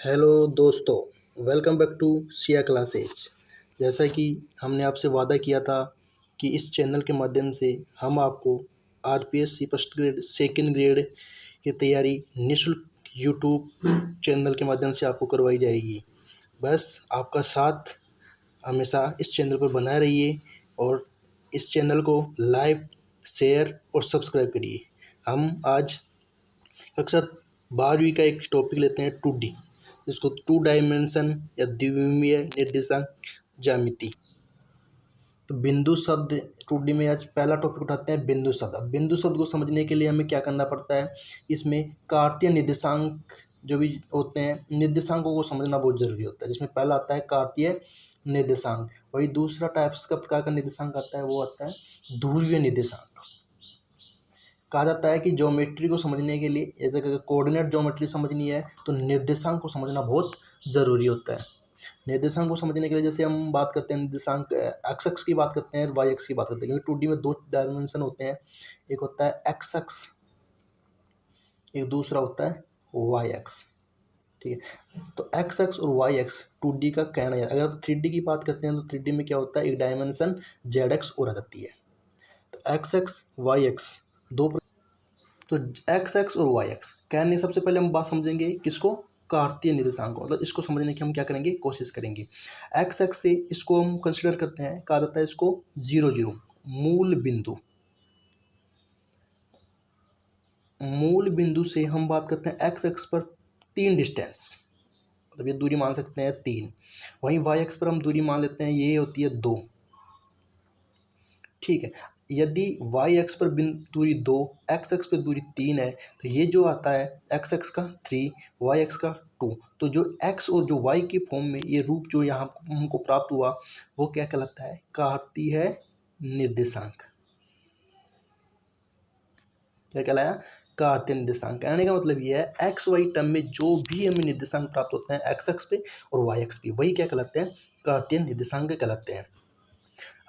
Hello दोस्तों, welcome back to Siya classes. जैसा कि हमने आपसे वादा किया था कि इस चैनल के माध्यम से हम आपको RPSC first grade second grade की तैयारी निःशुल्क यूट्यूब चैनल के माध्यम से आपको करवाई जाएगी। बस आपका साथ हमेशा इस चैनल पर बनाए रहिए और इस चैनल को लाइक, शेयर और सब्सक्राइब करिए। हम आज अक्सर 12वीं का एक टॉपिक लेते हैं 2D, जिसको टू डायमेंशन या द्विमीय निर्देशांक ज्यामिति। तो बिंदु शब्द 2D में आज पहला टॉपिक उठाते हैं बिंदु शब्द। अब बिंदु शब्द को समझने के लिए हमें क्या करना पड़ता है, इसमें कार्तीय निर्देशांक जो भी होते हैं निर्देशांकों को समझना बहुत जरूरी होता है। जिसमें पहला आता है कार्तीय निर्देशांक, वही दूसरा टाइप्स का प्रकार का निर्देशांक आता है वो आता है ध्रुवीय निर्देशांक। कहा जाता है कि ज्योमेट्री को समझने के लिए, जैसे कोऑर्डिनेट ज्योमेट्री समझनी है तो निर्देशांक को समझना बहुत ज़रूरी होता है। निर्देशांक को समझने के लिए जैसे हम बात करते हैं निर्देशांक एक्स एक्स की बात करते हैं, वाई एक्स की बात करते हैं, क्योंकि 2D में दो डायमेंशन होते हैं, एक होता है एक्स एक्स, एक दूसरा होता है वाई एक्स। ठीक है, तो एक्स एक्स और वाई एक्स 2D का कहना है। अगर 3D की बात करते हैं तो 3D में क्या होता है, एक डायमेंशन जेड एक्स और आ जाती है। तो एक्स एक्स वाई एक्स दो, तो एक्स एक्स और वाई एक्स कहने सबसे पहले हम बात समझेंगे किसको, कार्तीय निर्देशांक को। मतलब इसको समझने की हम क्या करेंगे, कोशिश करेंगे। एक्स एक्स से इसको हम कंसिडर करते हैं, कहा जाता है इसको 0 0 मूल बिंदु। मूल बिंदु से हम बात करते हैं एक्स एक्स पर 3 डिस्टेंस, मतलब ये दूरी मान सकते हैं 3। वहीं वाई एक्स पर हम दूरी मान लेते हैं, ये होती है 2। ठीक है, यदि वाई एक्स पर दूरी 2, एक्स एक्स पर दूरी 3 है, तो ये जो आता है एक्स एक्स का 3, वाई एक्स का 2, तो जो एक्स और जो वाई के फॉर्म में ये रूप जो यहाँ हमको प्राप्त हुआ वो क्या कहलाता है, कार्तीय निर्देशांक। क्या कहलाया, कार्तीय निर्देशांक। कहने का मतलब ये है एक्स वाई टर्म में जो भी हमें निर्देशांक प्राप्त होते हैं एक्स एक्स पे और वाई एक्स पे, वही क्या कहलाते हैं, कार्तीय निर्देशांक कहलाते हैं।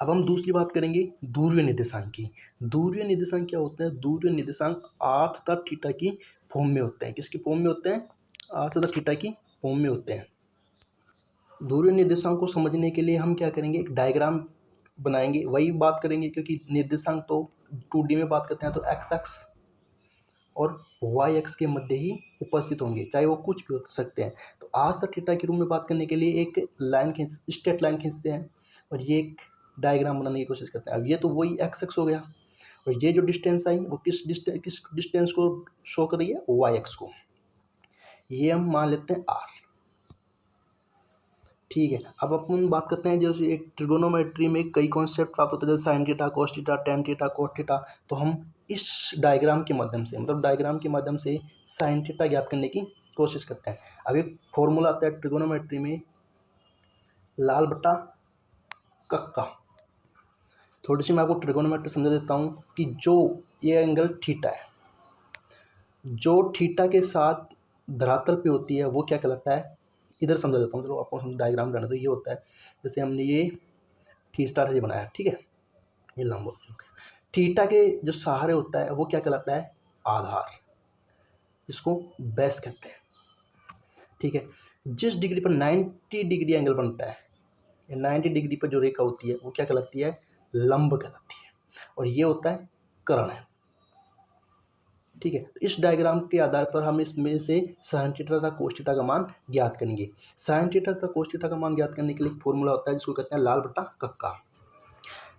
अब हम दूसरी बात करेंगे ध्रुवीय निर्देशांक की। ध्रुवीय निर्देशांक क्या होते हैं, ध्रुवीय निर्देशांक आर तथा थीटा की फॉर्म में होते हैं। किसकी फॉर्म में होते हैं, आर तथा थीटा की फॉर्म में होते हैं। ध्रुवीय निर्देशांक को समझने के लिए हम क्या करेंगे, एक डायग्राम बनाएंगे, वही बात करेंगे, क्योंकि निर्देशांक तो 2D में बात करते हैं तो एक्स एक्स और वाई एक्स के मध्य ही उपस्थित होंगे, चाहे वो कुछ भी हो सकते हैं। तो आर तथा थीटा के रूप में बात करने के लिए एक लाइन खींच, स्ट्रेट लाइन खींचते हैं और ये एक डायग्राम बनाने की कोशिश करते हैं। अब ये तो वही एक्स एक्स हो गया, और ये जो डिस्टेंस आई वो किस डिस्टेंस को शो कर रही है, वाई एक्स को। ये हम मान लेते हैं आर। ठीक है, अब अपन बात करते हैं जो एक ट्रिगोनोमेट्री में कई कॉन्सेप्ट प्राप्त होते हैं, जैसे sine theta, cos theta, tan theta, cot theta. तो हम इस डायग्राम के माध्यम से, मतलब डायग्राम के माध्यम से साइन थीटा ज्ञात करने की कोशिश करते हैं। अब एक फॉर्मूला आता है ट्रिगोनोमेट्री में, लाल बटा कक्का। थोड़ी सी मैं आपको ट्रिगोनोमेट्री समझा देता हूँ कि जो ये एंगल थीटा है, जो थीटा के साथ धरातल पे होती है वो क्या कहलाता है, इधर समझा देता हूँ। चलो आपको हम डायग्राम बनाना, तो ये होता है जैसे हमने ये थी स्टार से बनाया, ठीक है, ये लंब थीटा के जो सहारे होता है वो क्या कहलाता है, आधार, जिसको बेस कहते हैं। ठीक है, जिस डिग्री पर 90 डिग्री एंगल बनता है, 90 डिग्री पर जो रेखा होती है वो क्या कहलाती है, लंब कहलाती है, और ये होता है कर्ण है। ठीक है, तो इस डायग्राम के आधार पर हम इसमें से साइन थीटा तथा कोस थीटा का मान ज्ञात करेंगे। साइन थीटा तथा कोस थीटा का मान ज्ञात करने के लिए एक फॉर्मूला होता है जिसको कहते हैं लाल बटा कक्का।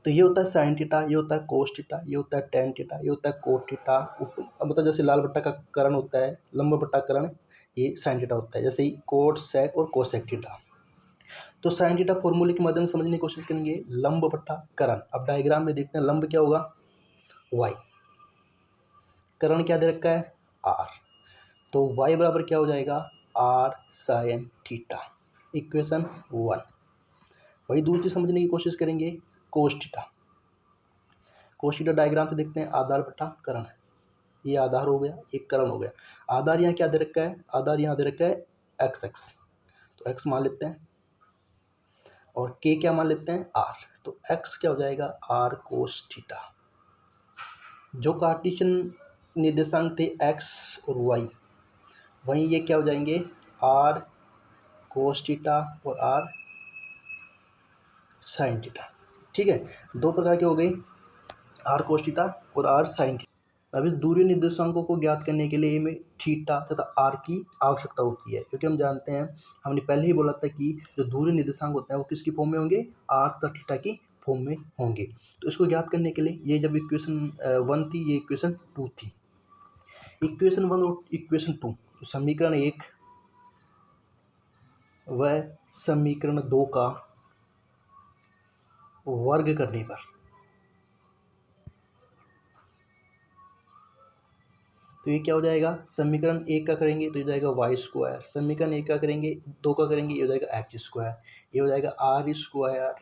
तो ये होता है साइन थीटा, ये होता है कोस थीटा, ये होता है टेन थीटा, ये होता है कोट थीटा। मतलब जैसे लाल बट्टा का कर्ण होता है, लंब बट्टा कर्ण, ये साइन थीटा होता है, जैसे ही कोट सेक और कोसेक थीटा। तो साइन थीटा फॉर्मूले के माध्यम से समझने की कोशिश करेंगे, लंब बट्टा कर्ण। अब डायग्राम में देखते हैं, लंब क्या होगा, वाई, कर्ण क्या दे रखा है, आर, तो वाई बराबर क्या हो जाएगा, आर साइन थीटा, इक्वेशन 1। वही दूसरी समझने की कोशिश करेंगे, cos theta. Cos theta diagram से देखते हैं, आधार बटा कर्ण, ये आधार हो गया, एक कर्ण हो गया। आधार यहाँ क्या दे रखा है, आधार यहाँ दे रखा है एक्स एक्स, तो एक्स मान लेते हैं, और के क्या मान लेते हैं, आर, तो एक्स क्या हो जाएगा, आर कोस थीटा। जो कार्टेशियन निर्देशांक थे एक्स और वाई, वहीं ये क्या हो जाएंगे, आर कोस थीटा और आर साइन थीटा। ठीक है, दो प्रकार के हो गए, आर कोस थीटा और आर साइन थीटा। अब इस दूरी निर्देशांकों को ज्ञात करने के लिए हमें थीटा तथा आर की आवश्यकता होती है, क्योंकि हम जानते हैं, हमने पहले ही बोला था कि जो दूरी निर्देशांक होते हैं वो किसकी फॉर्म में होंगे, आर तथा थीटा की फॉर्म में होंगे। तो इसको ज्ञात करने के लिए ये जब इक्वेशन 1 थी, ये इक्वेशन 2 थी। इक्वेशन 1 और इक्वेशन 2, तो समीकरण 1 व समीकरण 2 का वर्ग करने पर, तो ये क्या हो जाएगा, समीकरण 1 का करेंगे तो ये हो जाएगा वाई स्क्वायर, समीकरण 1 का करेंगे 2 का करेंगे ये हो जाएगा एक्स स्क्वायर, ये हो जाएगा R square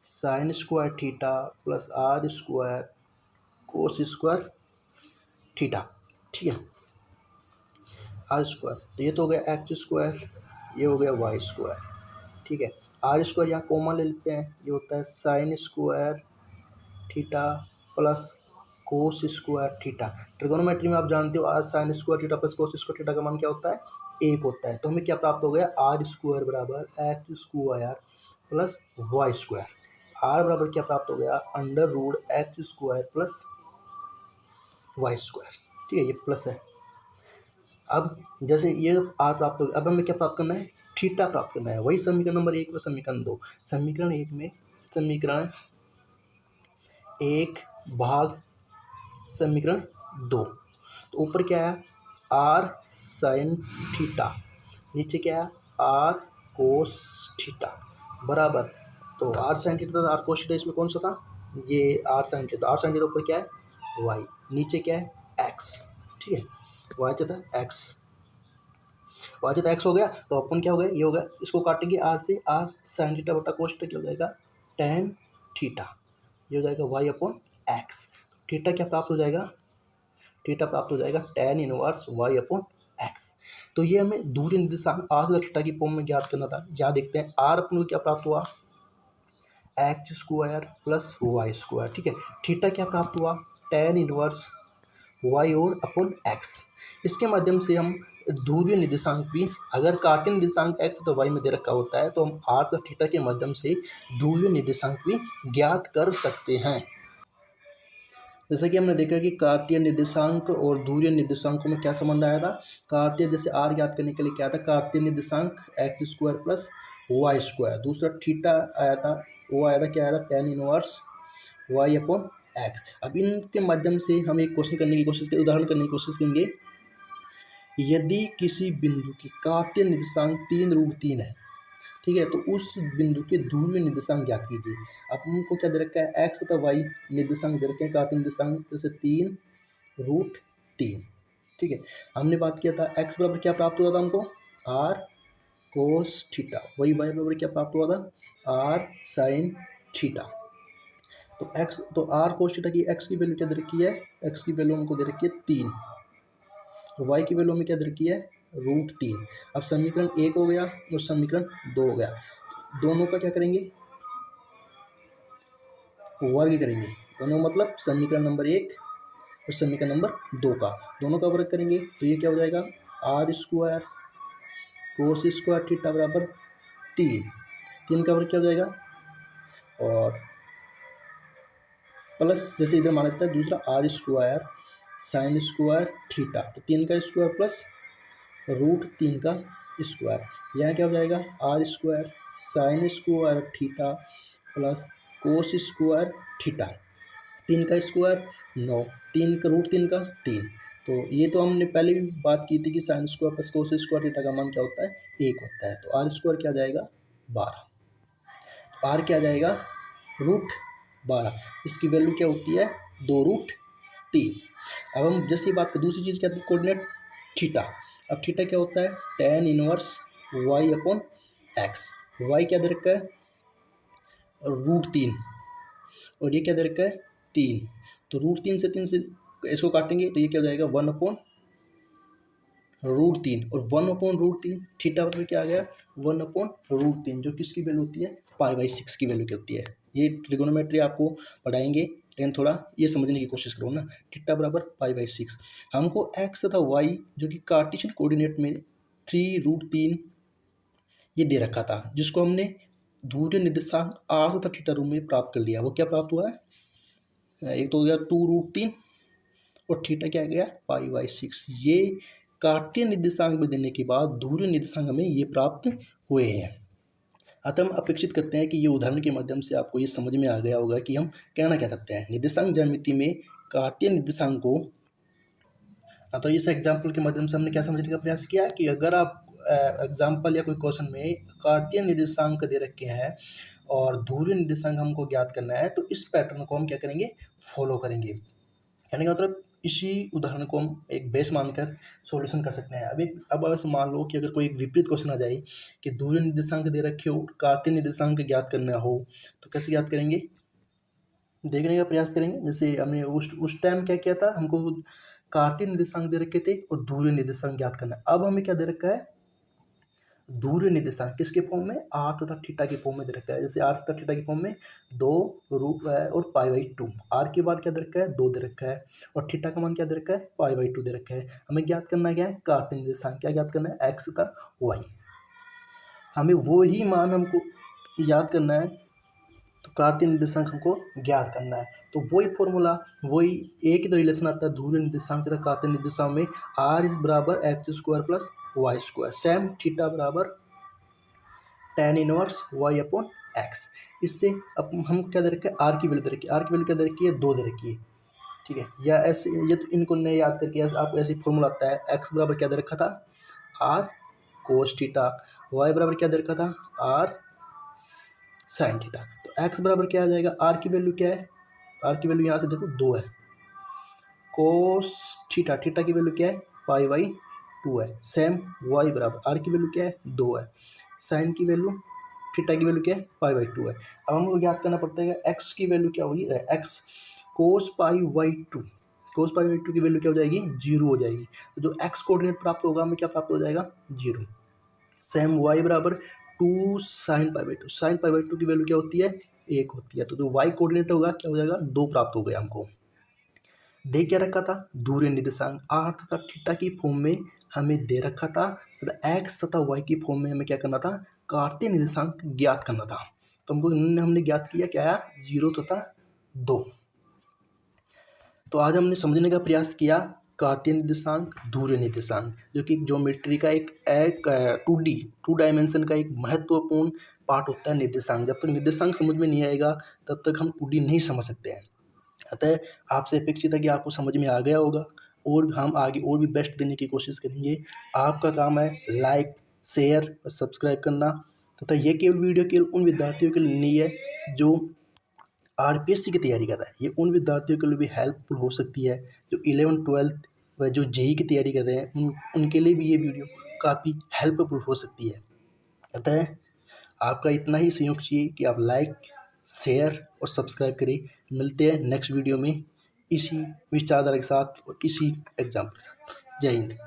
sine square theta plus R square cos square theta. ठीक है, आर स्क्वायर, तो ये तो हो गया एक्स स्क्वायर, ये हो गया वाई स्क्वायर। ठीक है, आर स्क्वायर यहाँ कॉमन ले लेते हैं, ये होता है sine square theta plus cos square theta. Trigonometry में आप जानते हो R sine square theta plus cos square theta का मान क्या होता है, 1 होता है। तो हमें क्या प्राप्त हो गया, आर स्क्वायर बराबर X square plus Y square. R बराबर क्या प्राप्त हो गया, under root X square plus Y square. ठीक है, ये प्लस है। अब जैसे ये आर प्राप्त हो गया, अब हमें क्या प्राप्त करना है, थीटा प्राप्त करना है। वही समीकरण नंबर 1 व समीकरण 2। समीकरण 1 में समीकरण 1 भाग समीकरण 2, तो ऊपर क्या है, आर साइन थीटा, नीचे क्या है, आर कोस थीटा बराबर, तो आर साइन थीटा था, आर कोस थीटा, इसमें कौन सा था, ये R sine theta. R sine theta ऊपर क्या है, वाई, नीचे क्या है, एक्स। ठीक है, Y theta X, Y theta X हो गया, तो अपन क्या हो गया, ये हो गया, इसको काटेंगे आर से, आर साइन थीटा बटा कोस थीटा क्या हो जाएगा, टेन थीटा, ये हो जाएगा वाई अपॉन एक्स। थीटा क्या प्राप्त हो जाएगा, थीटा प्राप्त हो जाएगा tan inverse Y upon X. तो ये हमें दूरी निर्देशांक आर तथा थीटा की फॉर्म में ज्ञात करना था। यहाँ देखते हैं आर अपन को क्या प्राप्त हुआ, X square plus Y square. ठीक है, थीटा क्या प्राप्त हुआ, टेन इनवर्स वाई और अपॉन एक्स। इसके माध्यम से हम ध्रुवीय निर्देशांक भी, अगर कार्टेशियन निर्देशांक एक्स तो वाई में दे रखा होता है, तो हम आर तथा थीटा के माध्यम से ध्रुवीय निर्देशांक भी ज्ञात कर सकते हैं। जैसा कि हमने देखा कि कार्तीय निर्देशांक और ध्रुवीय निर्देशांकों में क्या संबंध आया था। कार्तीय जैसे आर ज्ञात करने के लिए क्या था, कार्तीय निर्देशांक X square plus Y square. दूसरा थीटा आया था, वो आया था क्या आया था, tan inverse Y upon X. अब इनके माध्यम से हम एक क्वेश्चन करने की कोशिश करें, उदाहरण करने की कोशिश करेंगे। यदि किसी बिंदु की कार्तीय निर्देशांक 3√3 है, ठीक है, तो उस बिंदु के ध्रुवीय निर्देशांक ज्ञात कीजिए। अब हमको क्या दे रखा है, एक्स तथा वाई निर्देशांक दे रखे हैं, कार्तीय निर्देशांक जैसे 3√3। ठीक है, हमने बात किया था एक्स बराबर क्या प्राप्त हुआ था हमको, आर कोस थीटा, वही वाई बराबर क्या प्राप्त हुआ था, आर साइन थीटा। तो एक्स, तो आर कोस थीटा की एक्स की वैल्यू क्या दे रखी है, एक्स की वैल्यू हमको दे रखी है 3, वाई की वैल्यू में क्या दे रखी है, √3। अब समीकरण 1 हो गया और समीकरण 2 हो गया, दोनों का क्या करेंगे, वर्ग करेंगे। दोनों मतलब समीकरण नंबर 1 और समीकरण नंबर 2 का, दोनों का वर्ग करेंगे, तो ये क्या हो जाएगा, R square cos square theta बराबर 3 का वर्ग क्या हो जाएगा, और प्लस जैसे इधर मान लेता है दूसरा R square sine square theta, तो 3 का स्क्वायर प्लस √3 का स्क्वायर। यहाँ क्या हो जाएगा, R square sine square theta plus cos square theta, 3 का स्क्वायर 9, 3 का √3 का 3। तो ये तो हमने पहले भी बात की थी कि sine square plus cos square theta का मान क्या होता है, 1 होता है। तो आर स्क्वायर क्या जाएगा 12, तो आर क्या जाएगा √12, इसकी वैल्यू क्या होती है 2√3। अब हम जैसे बात कर, दूसरी चीज़ क्या थी, कोऑर्डिनेट थीटा। अब थीटा क्या होता है, tan inverse Y upon X. Y क्या दे रखा है, √3, और ये क्या दे रखा है 3, तो √3 से 3 से इसको काटेंगे तो ये क्या हो जाएगा 1/√3, और 1/√3 थीटा बराबर क्या आ गया 1/√3, जो किसकी वैल्यू होती है, π/6 की वैल्यू क्या होती है। ये ट्रिगोनोमेट्री आपको पढ़ाएंगे, लेकिन थोड़ा ये समझने की कोशिश करो ना। थीटा बराबर π/6, हमको एक्स तथा वाई जो कि कार्टेशियन कोऑर्डिनेट में 3√3 ये दे रखा था, जिसको हमने ध्रुवीय निर्देशांक r तथा थीटा रूप में प्राप्त कर लिया। वो क्या प्राप्त हुआ है, एक तो हो गया 2√3 और थीटा क्या गया π/6। ये कार्तीय निर्देशांक में देने के बाद ध्रुवीय निर्देशांक में ये प्राप्त हुए हैं। अतः हम अपेक्षित करते हैं कि ये उदाहरण के माध्यम से आपको ये समझ में आ गया होगा कि हम कहना क्या सकते हैं। निर्देशांक ज्यामिति में कार्तीय निर्देशांक को, तो इस एग्जाम्पल के माध्यम से हमने क्या समझने का प्रयास किया कि अगर आप एग्जाम्पल या कोई क्वेश्चन में कार्तीय निर्देशांक दे रखे हैं और ध्रुवीय निर्देशांक हमको ज्ञात करना है, तो इस पैटर्न को हम क्या करेंगे, फॉलो करेंगे। यानी कि मतलब इसी उदाहरण को हम एक बेस मानकर सॉल्यूशन कर सकते हैं। अब ऐसे मान लो कि अगर कोई एक विपरीत क्वेश्चन आ जाए कि ध्रुवीय निर्देशांक दे रखे हो, कार्तीय निर्देशांक ज्ञात करना हो, तो कैसे ज्ञात करेंगे, देखने का प्रयास करेंगे। जैसे हमने उस टाइम क्या किया था, हमको कार्तीय निर्देशांक दे रखे थे और ध्रुवीय निर्देशांक ज्ञात करना है। अब हमें क्या दे रखा है, ध्रुवीय निर्देशांक किसके फॉर्म में, r तथा थीटा के फॉर्म में दे रखा है। जैसे r तथा थीटा के फॉर्म में 2 और π/2, r के बाद क्या दे रखा है, 2 दे रखा है और थीटा का मान क्या दे रखा है, π/2 दे रखा है। हमें ज्ञात करना क्या है, कार्तीय निर्देशांक क्या ज्ञात करना है, x तथा y। हमें वो ही मान हमको याद करना है, तो कार्तीय निर्देशांक हमको ज्ञात करना है। तो वही फॉर्मूला, वही एक ही तो रिलेशन आता है ध्रुवीय निर्देशांक तथा कार्तीय निर्देशांक में, r बराबर x² plus y², same theta बराबर tan इनवर्स y/x। इससे अब हम क्या दे रखे हैं, r की वैल्यू दे रखी है, r की वैल्यू क्या दे रखी है, 2 दे रखी है, ठीक है। या ऐसे ये तो इनको नहीं याद करके आप ऐसे फॉर्मूला आता है, x बराबर क्या दे रखा था, r cos थीटा, y बराबर क्या दे रखा था, r sin थीटा। तो x बराबर क्या आ जाएगा, r की वैल्यू क्या है, r की वैल्यू यहाँ से देखो 2 है, cos थीटा, थीटा की वैल्यू क्या है, π/2 है। सेम y बराबर r की वैल्यू क्या है, 2 है, साइन की वैल्यू, थीटा की वैल्यू क्या है, π/2 है। अब हमको याद करना पड़ता है x की वैल्यू क्या होगी, x cos π/2, cos π/2 की वैल्यू क्या हो जाएगी, 0 हो जाएगी। तो जो x कोऑर्डिनेट प्राप्त होगा हमें क्या प्राप्त हो जाएगा, 0। सेम y बराबर 2 sin π/2, sin π/2 की वैल्यू क्या होती है, 1 होती है। तो जो y कोऑर्डिनेट होगा क्या हो जाएगा, 2 प्राप्त हो गया हमको। दे क्या रखा था, ध्रुवीय निर्देशांक r तथा थीटा की फॉर्म में हमें दे रखा था, तथा x तथा y की फॉर्म में हमें क्या करना था, कार्तीय निर्देशांक ज्ञात करना था। तो हमने ज्ञात किया क्या आया, 0 तथा 2। तो आज हमने समझने का प्रयास किया कार्तीय निर्देशांक, ध्रुवीय निर्देशांक, जो कि ज्योमेट्री का एक 2 डायमेंशन का एक महत्वपूर्ण पार्ट होता है निर्देशांक। जब तक निर्देशांक समझ में नहीं आएगा तब तक हम 2D नहीं समझ सकते हैं। अतः आपसे अपेक्षित है कि आपको समझ में आ गया होगा और हम आगे और भी बेस्ट देने की कोशिश करेंगे। आपका काम है लाइक, शेयर और सब्सक्राइब करना, तथा ये केवल वीडियो केवल उन विद्यार्थियों के लिए नहीं है जो RPSC की तैयारी कर रहा है। ये उन विद्यार्थियों के लिए भी हेल्पफुल हो सकती है जो 11th 12th व जो JEE की तैयारी कर रहे हैं, उनके लिए भी ये वीडियो काफ़ी हेल्पफुल हो सकती है। अतः आपका इतना ही सहयोग चाहिए कि आप लाइक, शेयर और सब्सक्राइब करें। मिलते हैं नेक्स्ट वीडियो में इसी विचारधारा के साथ और इसी एग्जाम के साथ। जय हिंद।